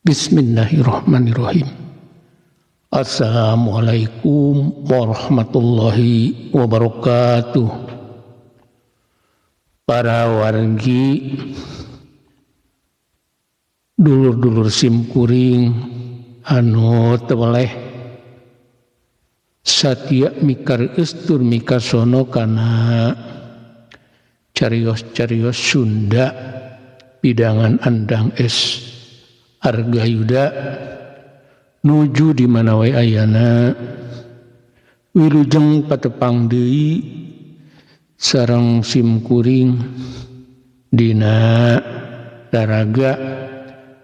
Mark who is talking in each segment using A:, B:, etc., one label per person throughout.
A: Bismillahirrahmanirrahim. Assalamualaikum warahmatullahi wabarakatuh. Para wargi dulur-dulur simkuring anu teweleh satya mikareus tur mikasono kana carios-carios Sunda pidangan andang es Argayuda nuju di mana wae ayana wilujeng patepang deui sareng simkuring dina daraga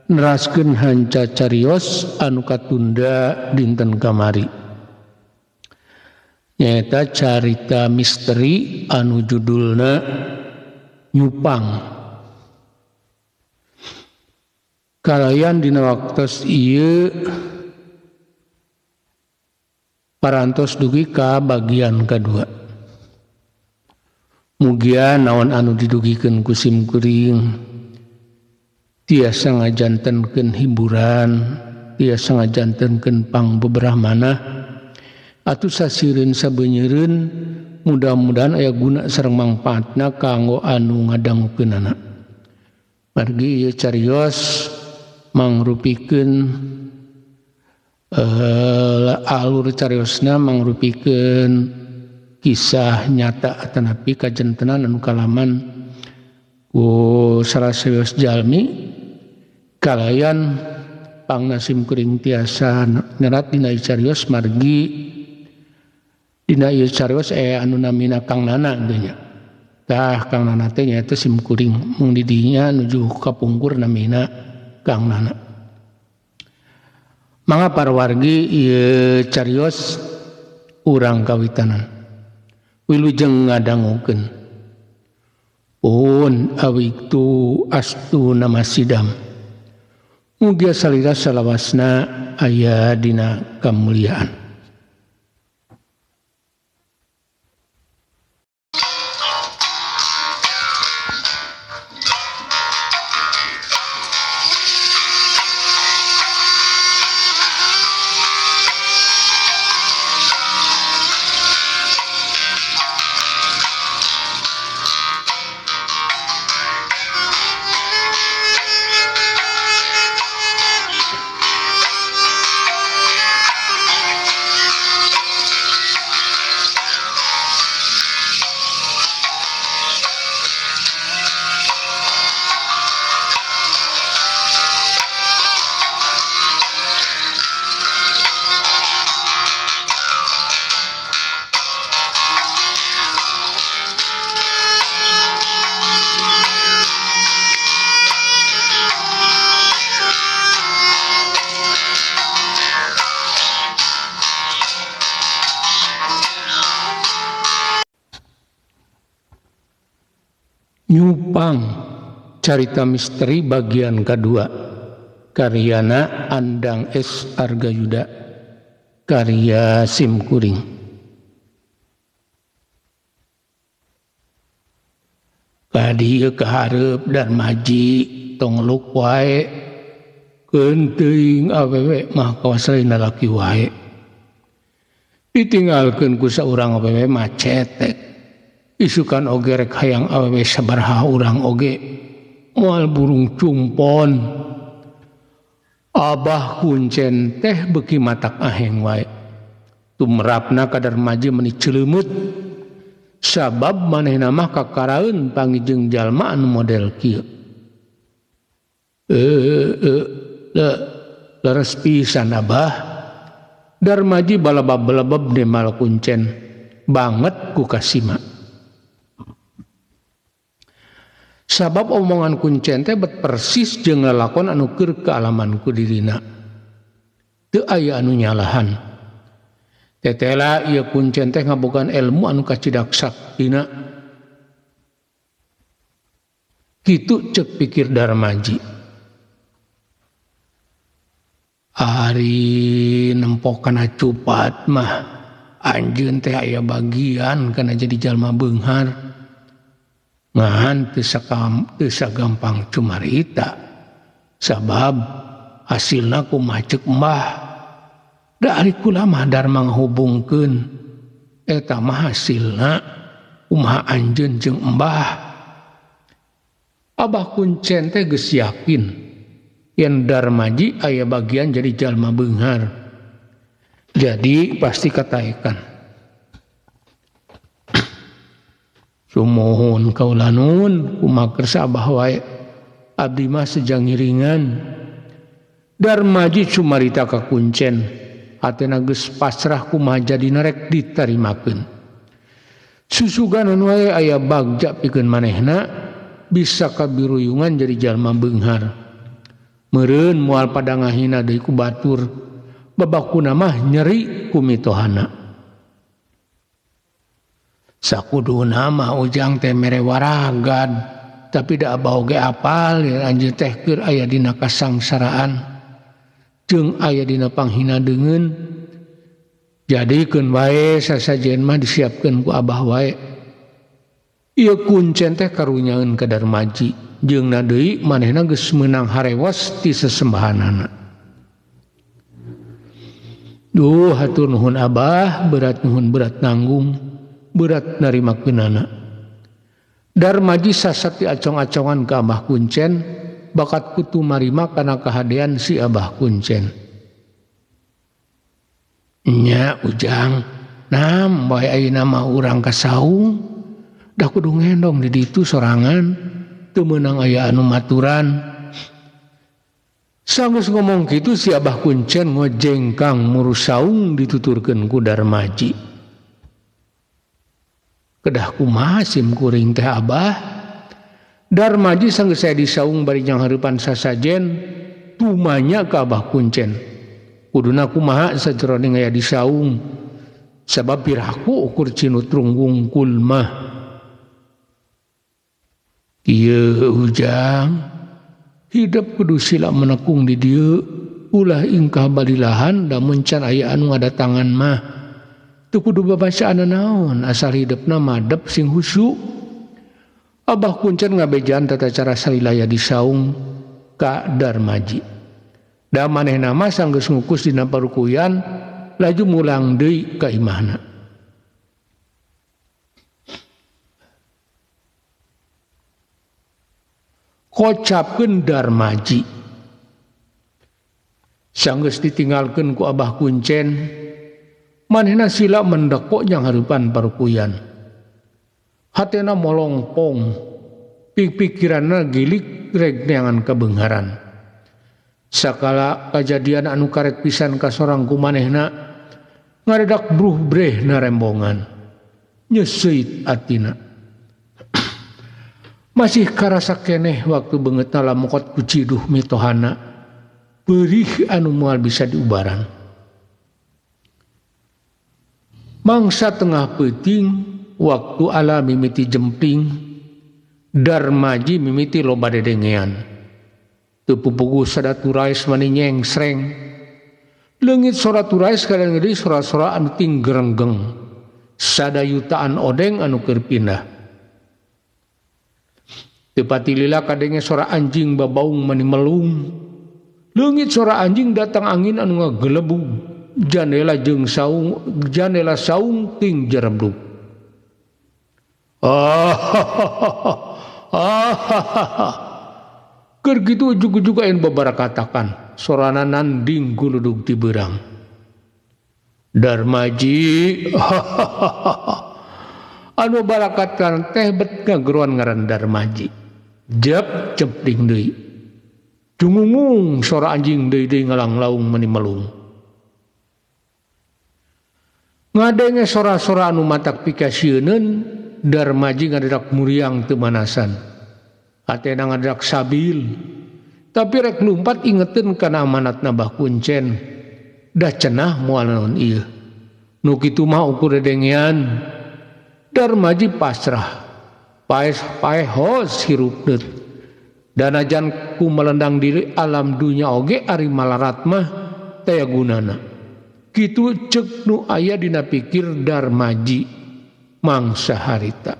A: neraskeun hanca carios anu katunda dinten kamari nyaeta carita misteri anu judulna Nyupang. Kalayan dina waktos ieu parantos dugi ka bagian kadua. Mugia naon anu didugikeun ku simkuring tiasa ngajantenkeun hiburan, tiasa ngajantenkeun pangbeberahmana atuh sasireun sabeunyereun mudah-mudahan aya guna sareng mangpaatna kanggo anu ngadangukeunana. Margi ieu carios mangrupikeun alur cariosna mangrupikeun kisah nyata tanapi kajentenan anu kalaman ku saraseos jalmi kalayan pangna simkuring tiasa nyerat dina carios margi dina ieu carios anu namina Kang Nana geunya. Tah Kang Nana teh nyaeta simkuring mung di dinya nuju kapungkur namina Kang Nana. Mangga para wargi ieu carios urang kawitanan. Wilujeng ngadangukeun. Pun awiktu astu namasidam. Mugia salira salawasna aya dina kamuliaan. Nyupang carita misteri bagian kedua karyana Andang S. Argayuda karya simkuring. Kadi kahareup Darmaji tong luk wae keun teuing awewe mah kawasalina laki wae ditinggalkeun ku saurang awewe mah cetek. Isukan oge rek hayang awewe sabaraha urang oge moal burung cumpon. Abah kuncen teh beuki matak aheng wae. Tumrapna ka Darmaji meuni ceuleumut sabab manehna mah kakaraeun pangijeng jalma anu model kieu. Leres pisan Abah. Darmaji balabab-balabab demal kuncen banget ku kasima. Sabab omongan kuncen teh bet persis jeung lalakon anu keur kaalaman ku dirina. Teu aya anu nyalahan. Tetela ieu kuncen teh ngabogaan ilmu anu kacidak saktina. Kitu ceuk pikir Darmaji. Ari nempok kana cupat mah anjeun teh aya bagian kana jadi jalma beunghar. Ngahan teu sagampang cumarita sabab hasilna kumaha ceuk Mbah da ari kula mah Darma ngahubungkeun eta mah hasilna kumaha anjeun jeung Mbah. Abah Kuncen teh geus yakin yen Darmaji aya bagian jadi jalma beunghar. Jadi pasti kataekan. Sumohon kaula nuhun kumaha kersa Abah wae. Abdi mah sejang ngiringan. Darmaji cumarita ka Kuncen. Hatena geus pasrah kumaha jadina rek ditarimakeun. Susuganan wae aya bagja pikeun manehna bisa kabiruyungan jadi jalma beunghar. Meureun moal pada ngahina deui ku batur, babakuna mah nyeri ku mitohana. Sakuduna mah ujang teh mere waragad, tapi da abah oge apal yen anjeun teh keur aya dina kasangsaraan jeung aya dina panghina deungeun. Jadikeun wae sasajen mah disiapkeun ku abah wae. Ieu Kuncen teh karunyaeun ka Darmaji, jeungna deui manehna geus meunang harewas ti sesembahanana. Duh hatur nuhun Abah, berat nuhun berat nanggung, berat narimakeunana. Darmaji sasat diacong-acongan ka Abah Kuncen, bakat kutu marima kana kahadean si Abah Kuncen. Nya ujang, nam bae ayeuna mah urang kasaung. Da kudu ngendong di ditu sorangan teu meunang aya anu maturan. Sanggeus ngomong kitu si Abah Kuncen ngojengkang murus saung dituturkeun ku Darmaji. Kedah kumaha sim kuring teh Abah? Darmaji sanggeus aya di saung bari nyanghareupan sasajen tumanya ka Abah Kuncen. Kuduna kumaha sajroning aya di saung sabab piraku ukur cinutrung wungkul mah. Ieu ujang hidup kudu sila menekung di dieu ulah ingkah balilahan da mun can aya anu ngadatangan mah teu kudu babasaan naon asal hidupna madep sing husu. Abah Kuncen ngabejaan tata cara salilaya di saung ka Darmaji. Da manehna mah sanggeus ngukus dina parukuyan laju mulang deui ka imahna. Kocapkeun Darmaji sanggeus ditinggalkeun ku Abah Kuncen, manehna sila mendeko nyanghareupan parukuyan. Hatena molongpong, pikiranna gilik reg neangan kabeungharan. Sakala kajadian anu karet pisan ka sorang ku manehna ngaredak bruh breh narembongan, nyeuseut atina. Masih karasa keneh waktu beungeutna lamukot ku ciduh mitohana beurih anu moal bisa diubaran. Mangsa tengah peuting waktu ala mimiti jemping, Darmaji mimiti loba dedengean. Teu pupuguh sadaturais mani nyengsreng. Leungit soraturais kadang deui sora-sora anu tinggerenggeng. Sadayutaan odeng anu keur pindah. Tepati lila kadenge sora anjing babaung mani melung. Leungit sora anjing datang angin anu ngagelebug. Janela saung ting jerebdug. Keur kitu ujug-ujug ayeuna babarakatakan sorana nanding guludug ti beurang. Darmaji anu barakatan teh bet ngageruan ngaran Darmaji. Jep cepting deui. Jungungung sora anjing deui ngalanglaung mani melung. Ngadenge sora-sora anu matak pikasieun, Darmaji ngadedak muriang teu manasan. Hatena ngadedak sabil. Tapi rek lumpat ingeteun kana amanatna Abah Kuncen. Da cenah moal naon ieu. Nu kitu mah ukur dedengean. Darmaji pasrah. Paehos hirup deut. Danajan ku melendang diri alam dunya oge ari malarat mah taya gunana. Kitu ceuk nu aya dina pikir Darmaji mangsa harita.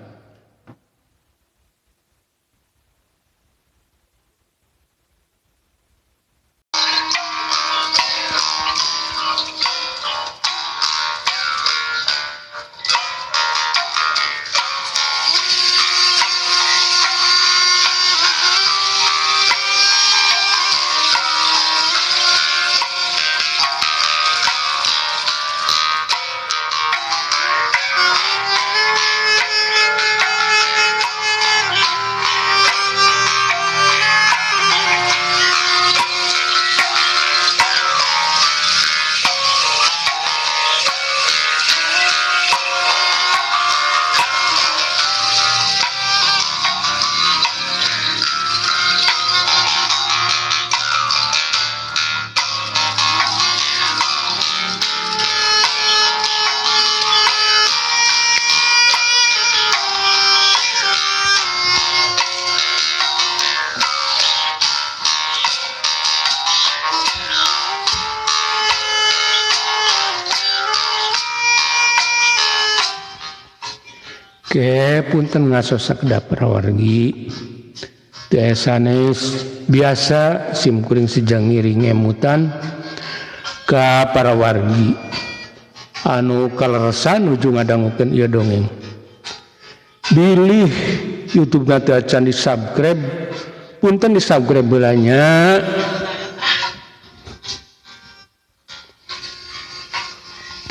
A: Oke, punten ngasosak dapur wargi. Sanes biasa simkuring sejang ngiring emutan ka para wargi. Anu kaleresan ujung ngadangukeun ieu dongeng. Bilih YouTube nanti acan di subscribe, punten di subscribe belanya.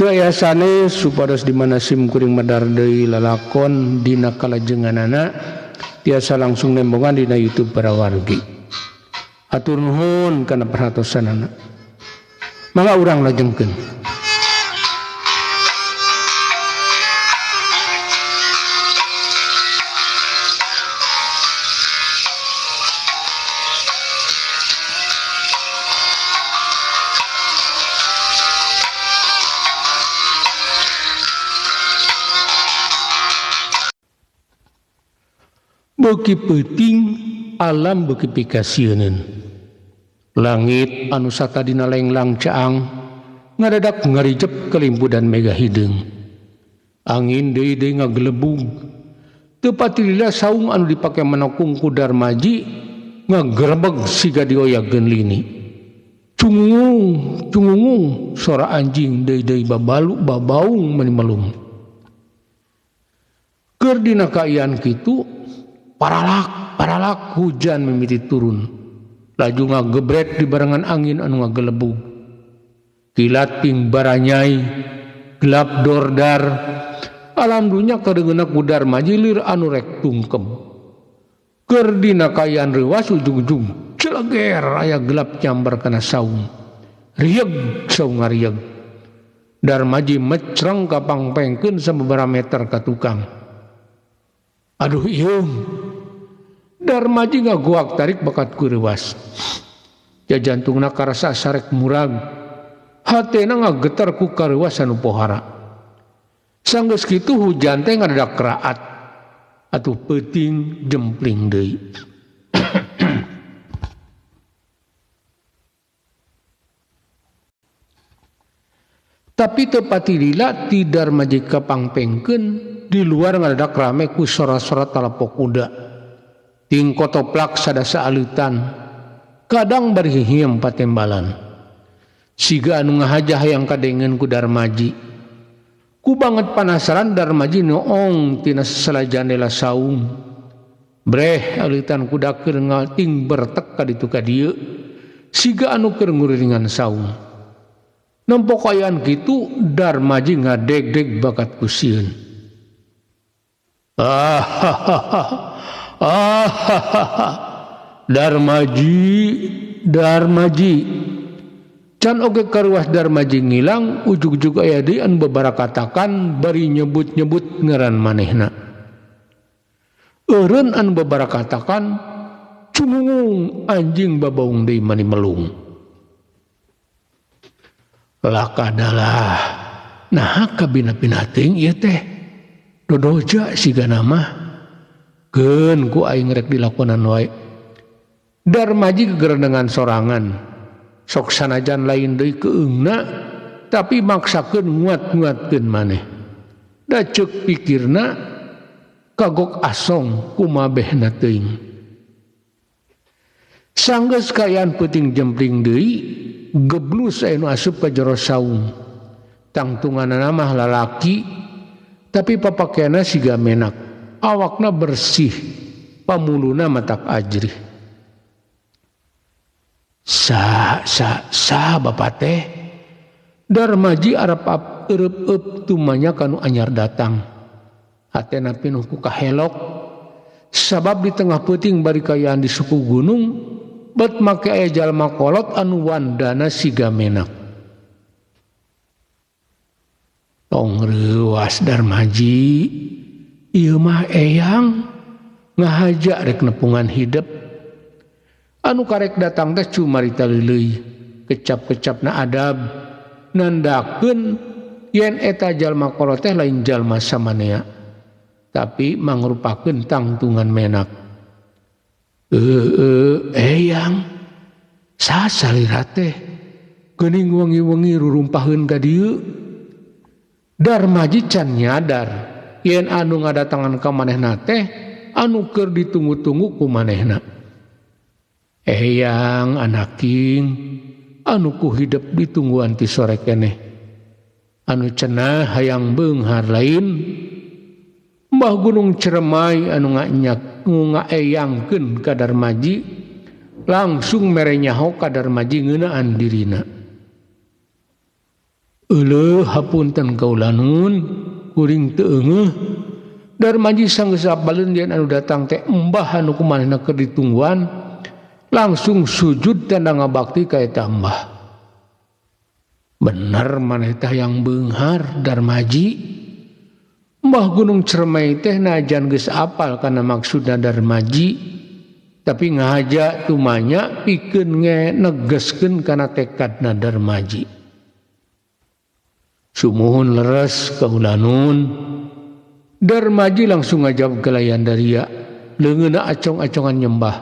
A: Tuayasane supados di mana sim kuring medar deui lalakon dina kalajenganana tiasa langsung nembongan dina YouTube para wargi. Atur nuhun kana perhatosanana. Mangga urang lajengkeun. Beuki peuting alam beuki pikasieun. Langit anu satadina lenglang caang ngadadak ngarijep kelimpu dan mega hideung. Angin deui-deui ngagelebug. Teu pati lila saung anu dipake manokung ku Darmaji ngagerebeg siga dioyageun lini. Cungung, cungung suara anjing deui-deui babalu babaung manimelung. Keur dina kaian kitu paralak hujan mimiti turun. Laju ngagebret di barengan angin anu ngagelebug. Kilat ting baranyai, gelap dordar. Alam dunya kadeungeuna ku Darmaji lir anu rek tungkem. Keur dina kaian reuwas ujung-ujung celeger aya gelap nyambar kana saung. Rieg saung ngarieg. Darmaji mecreng kapangpengkeun sababaraha meter ka tukang. Aduh ieu Darmaji ngagoak tarik bakat ku reuwas. Jajantungna karasa sarek murag. Hatena ngagetar ku kareuwas anu pohara. Sanggeus kitu hujan teh ngadadak raat. Atuh peuting jempling deui. Tapi teu pati lila ti Darmaji kapangpengkeun di luar ngadadak rame ku sora-sora talapok kuda. Ting kotoplak sadasa alitan. Kadang bari hiem patembalan. Siga anu ngahajah hayang kadengeun ku Darmaji. Ku banget panasaran Darmaji noong tina salajandela saung. Breh alitan kuda keur ngating bertek ka ditu ka dieu. Siga anu keur nguringan saung. Nempok ayaan kitu Darmaji ngadeg-deg bakat ku sieun. Darmaji can oge karuas Darmaji ngilang ujug-ujug aya deui anu babarakatakan bari nyebut-nyebut ngaran manehna. Eureun anu babarakatakan cungung anjing babaung deui manimelung. Lah kadalah nah kabina-bina teuing ieu teh dodoja sigana mah. Keun ku aing rek dilakonan wae. Darmaji gegerendengan sorangan. Sok sanajan lain deui keungna tapi maksakeun nguat-nguatkeun maneh. Da ceuk pikirna kagok asong kumabehna teuing. Sanggeus kayaan peuting jempling deui geblus aya nu asup ka jero saung. Tangtunganna mah lalaki tapi papakeana siga menak. Awakna bersih, pamuluna matak ajrih. Sa bapak teh. Darmaji arep eueup tumanya kanu anyar datang. Hatena pinuh ku kahelok. Sabab di tengah peuting bari kayaan di suku gunung, bet make aya jalma kolot anu wandana siga menak. Tong reuwas Darmaji. Ieu mah eyang ngahaja rek nepungan hidup. Anu karek datang teh cumarita leuleuy, kecap-kecapna adab nandakeun yen eta jalma kolot teh lain jalma samanea, tapi mangrupakeun tangtungan menak. Eyang sasalira teh geuning wengi-wengi rurumpaheun ka dieu. Darmaji can nyadar yen anu ngadatangan ka manehna teh anu keur ditunggu-tunggu ku manehna. Eyang anaking anu ku hidup ditungguan ti sore keneh, anu cenah hayang beunghar lain Mbah Gunung Ciremai anu ngaeyangkeun ka Darmaji langsung mere nyaho ka Darmaji ngeunaan dirina. Euleuh hapunten kaula nun kuring teu eungeuh. Darmaji sanggeus apaleun yen anu datang teh embah anu kumanehna keur ditungguan langsung sujud tanda ngabakti ka eta embah. Bener maneh teh yang beunghar Darmaji. Mbah Gunung Ciremai teh najan geus apal kana maksudna Darmaji, tapi ngahaja tumanya pikeun negeskeun kana tekadna Darmaji. Sumuhun leres kaula nun. Darmaji langsung ngajawab gelayan daria, leungeunna acong-acongan nyembah,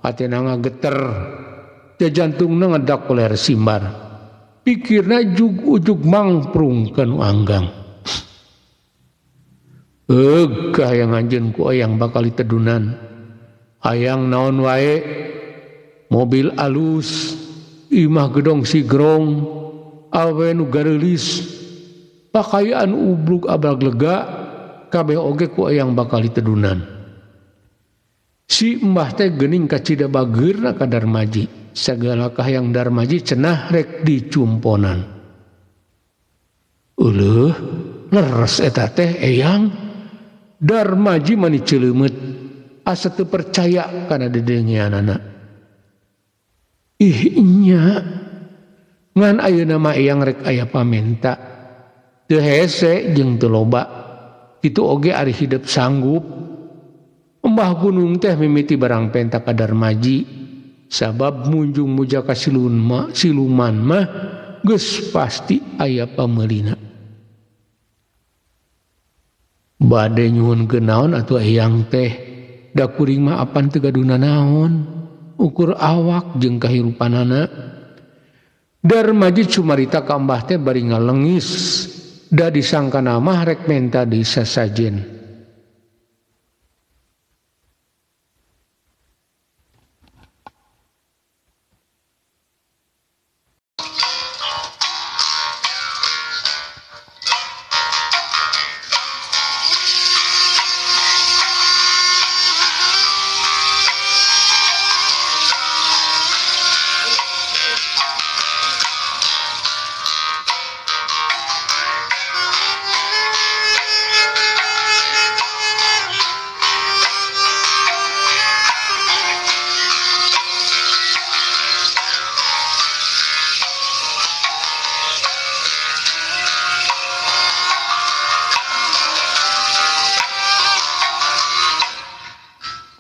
A: hatena ngageter, teh jantungna ngadak koler simbar, pikirna ujug mangprung kanu anggang. Hayang anjeun ku hayang bakal ditedunan, hayang naon wae, mobil alus, imah gedong sigrong, awe nu gareulis, pakaian ublug abag lega, kabeh oge ku hayang bakal ditedunan. Si embah teh geuning kacida bageurna ka Darmaji, sagala kahayang Darmaji cenah rek dicumponan. Euleuh leres eta teh eyang. Darmaji mani celeumeut asa teu percaya kana dedengianana. Ih nya ngan ayeuna mah eyang rek aya pamenta teu hese jeung teu loba, kitu oge ari hideup sanggup. Mbah Gunung teh mimiti barang penta ka Darmaji sabab munjung muja ka siluman mah geus pasti aya pameulina. Bade nyuhun kenaon atuh eyang teh, da kuring mah apan teu gaduna naon, ukur awak jeung kahirupanana. Darmaji cumarita ka embah teh bari ngalengis, da disangkana mah rek menta deui sasajen.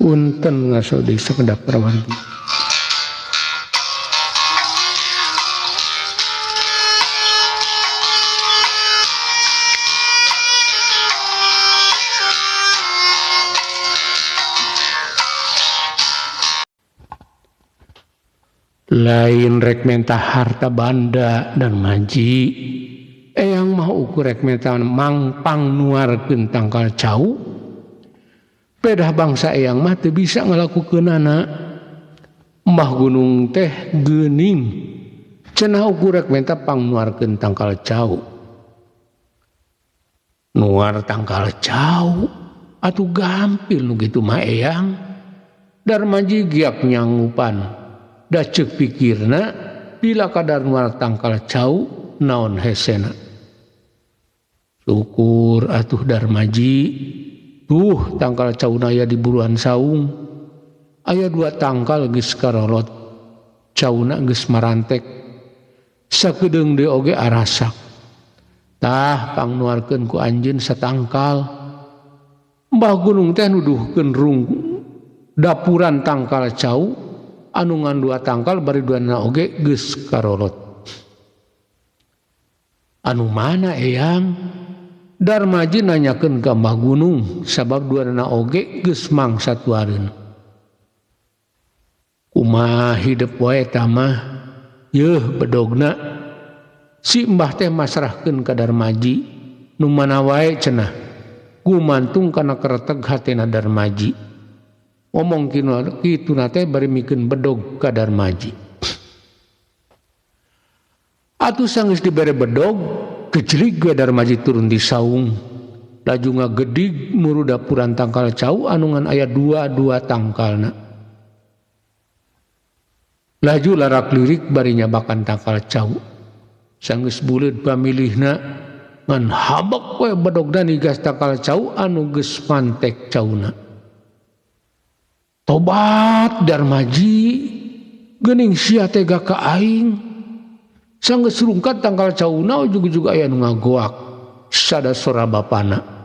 A: Punten ngaso deui sakedap prawanti. Lain rek menta harta banda Darmaji, eyang mah ukur rek menta mangpang nuarkeun tangkal cau. Pedah bangsa eyang mah teu bisa ngalakukeunana. Mbah Gunung teh geuning cenah ukur rek menta pangnuarkeun tangkal cau. Nuar tangkal cau atuh gampil nu kitu mah eyang. Darmaji giap nyanggupan, da ceuk pikirna pila kadar nuar tangkal cau naon hesena. Syukur atuh Darmaji. Tuh tangkal cauna aya di buruan saung, aya 2 tangkal geus karolot, cauna geus marantek, sakedeung deui oge arasak. Tah pangnuarkeun ku anjeun satangkal. Mbah Gunung teh nuduhkeun dapuran tangkal cau, anu ngan 2 tangkal bari duana oge geus karolot. Anu mana eyang? Darmaji nanyakeun ka Mbah Gunung sabab duana oge geus mangsa tuareun. Kumaha hidup wae tah mah, yeuh bedogna. Si Mbah teh masrahkeun ka Darmaji, nu mana wae cenah. gumantung kana kereteg hatena Darmaji. Ngomong kitu nate bari mikeun bedog ka Darmaji. Atuh sanggeus dibere bedog, kejelig ge Darmaji turun di saung. Laju ngagedig muru dapuran tangkal cau anu ngan aya 2 tangkalna. Laju larak lirik bari nyabakan tangkal cau. Sanggeus buleud pamilihna ngan habak we bedogna nigas tangkal cau anu geus mantek cauna. Tobat Darmaji, geuning sia tega ka aing. Sanggeus rungkat tangkal cauna ujug-ujug aya nu ngagoak. Sada sora bapana.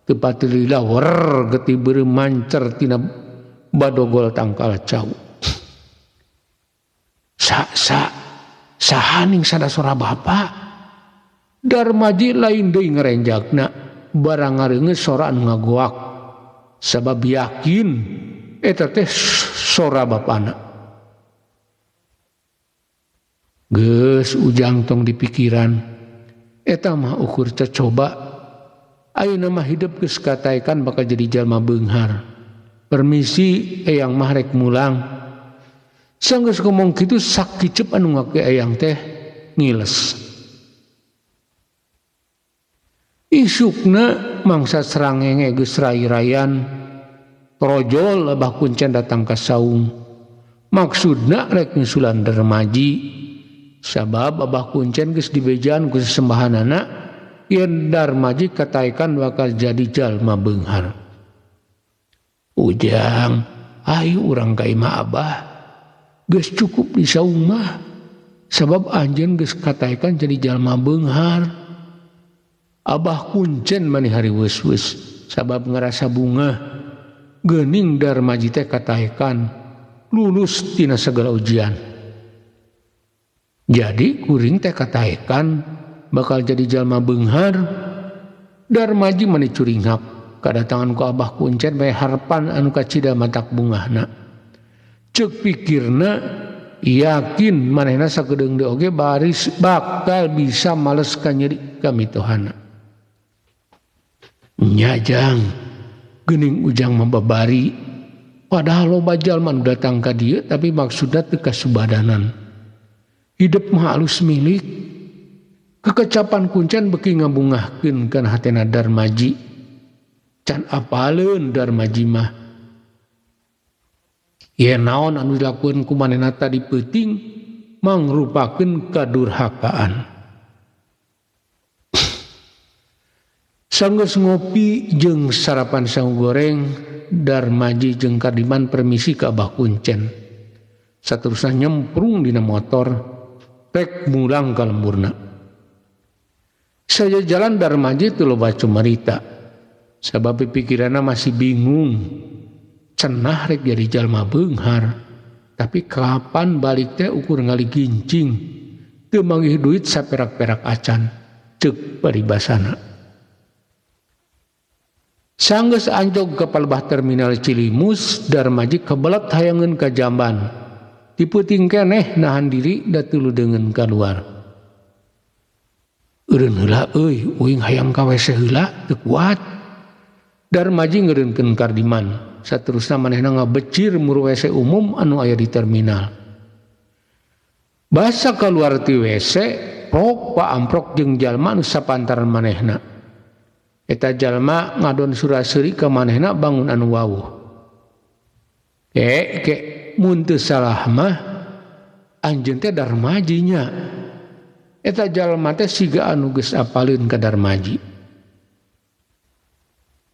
A: Teu pati lila wer geuti beureum mancer tina badogol tangkal cau. Sahaning sada sora bapa. Darmaji lain deui ngarenjakna barang ngareungeus sora anu ngagoak. Sabab yakin eta teh sora bapana. Geus ujang tong di pikiran eta mah ukur coba. Ayeuna mah hidup geus kataekan bakal jadi jalma beunghar. Permisi eyang mah rek mulang. Sanggeus ngomong kitu sak kicep anu ngake eyang teh ngiles. Isukna mangsa srangenge geus rai-rayan trojol Abah Kuncen datang ka saung. Maksudna rek nyusulan Darmaji. Sabab Abah Kuncen geus dibejaan ku sesembahanana yen Darmaji kataekan bakal jadi jalma beunghar. Ujang, ayo urang ka imah Abah. Geus cukup di saung mah. Sabab anjeun geus kataekan jadi jalma beunghar. Abah Kuncen maneh hari weus-weus sabab ngerasa bunga geuning Darmaji teh kataekan lulus tina segala ujian. Jadi kuring teh kataekan bakal jadi jalma beunghar. Darmaji maneh curinghap kadatangan ku Abah Kuncen bae harapan anu kacida matak bungahna. Ceuk pikirna yakin manehna sagedeung deui oge baris bakal bisa males ka nyeri kamitohanna. Nyajang geuning ujang membabari padahal loba jalma nu datang ka dieu tapi maksudna teu kasubadanan. Hidup mah alus milik. Kekecapan Kuncen beki ngabungahkeun kana hatena Darmaji. Can apaleun Darmaji mah. Yen naon anu dilakukeun ku manehna tadi peuting mangrupakeun kadurhakaan. Sanggeus ngopi jeung sarapan saung goreng, Darmaji jeung Kardiman permisi ka Abah Kuncen. Saterusna nyemprung dina motor rek mulang ka lemburna. Saja jalan Darmaji teu loba cumarita. Sabab pikiranna masih bingung. Cenah rek jadi jalma beunghar. Tapi kapan balik teh ukur ngali gincing. Teu manggih duit saperak-perak acan. Ceuk paribasana. Sanggeus anjog ka palebah terminal Cilimus, Darmaji kebelet hayangeun ka jamban. Dipeuting keneh nahan diri da tuludeungeun ka luar. Eureun heula euy, uing hayang ka WC heula teu kuat. Darmaji ngeureunkeun Kardiman. Saterusna manehna ngabecir muru WC umum anu aya di terminal. Basa kaluar ti WC, prok paamprok jeung jalma anu sapantaran manehna. Eta jalma ngadon suraseuri ka manehna bangun anu wawuh. Mun teu salah mah anjeun teh Darmaji nya. Eta jalma teh siga anu geus apaleun ka Darmaji.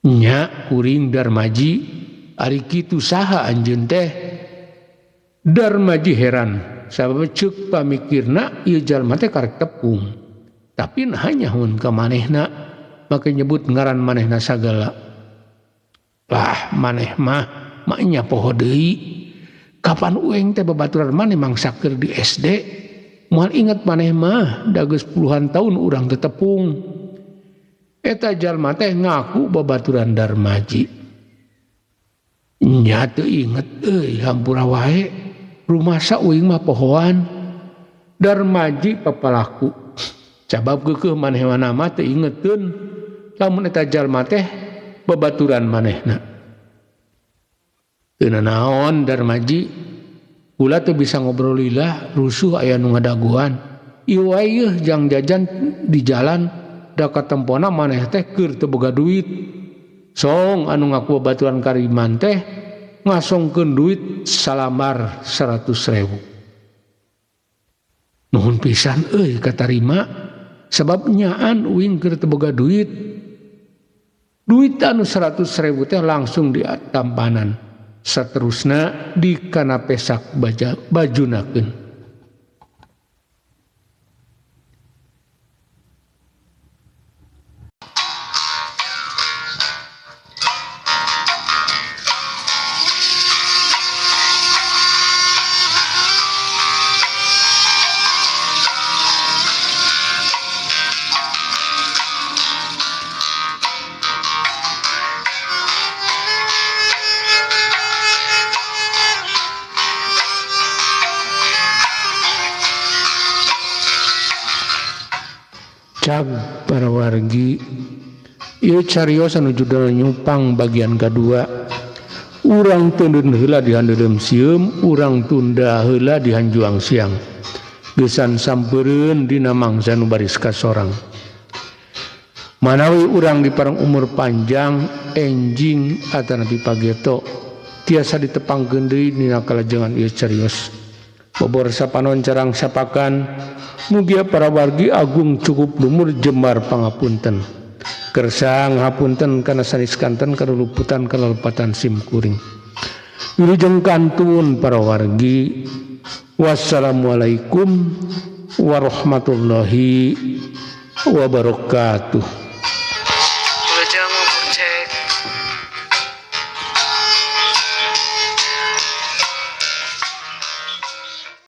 A: Nya kuring Darmaji ari kitu saha anjeun teh? Darmaji heran sabab ceuk pamikirna ieu jalma teh karek tepung. Tapi hanya hun ka manehna make nyebut ngaran manehna sagala. Lah maneh mah maknya poho deui. Kapan ueng teh babaturan maneh mangsa keur di SD? Moal inget maneh mah da geus puluhan tahun urang teu tepung. Eta jalma teh ngaku babaturan Darmaji. Nya teu inget euy hampura wae. Rumasa uing mah pohoan. Darmaji papalaku. Cabab geukeuh manehna mah teu ingetkeun lamun eta jalma teh babaturan manehna. Teu naon Darmaji, ulah teu bisa ngobrolilah rusuh aya nu ngadaguan. Ieu wae jang jajan di jalan da katempona maneh teh keur teu boga duit. Song anu ngaku babaturan kariman teh ngasongkeun duit salamar 100.000. Nuhun pisan euy katarima, sabab nyaan uing keur teu boga duit. Duit anu 100.000 teh langsung ditampanan. Saterusna di kana pesak bajunakeun. Cag para wargi, ieu carios anu judul nyupang bagian kedua. Urang teuneun heula di handeulem sieum, urang tunda heula di hanjuang siang. Geusan sampeureun dina mangsa nu baris kasorang. Manawi urang dipareng umur panjang, enjing atanapi pageto, tiasa ditepangkeun deui dina kalajengan ieu carios. Bobor sapanon carang sapakan, mugia para wargi agung cukup lumur jembar pangapunten. Kersa ngapunten kana sanes kanten kaluluputan kalalepatan sim kuring. Wilujeng kantun para wargi. Wassalamualaikum warahmatullahi wabarakatuh.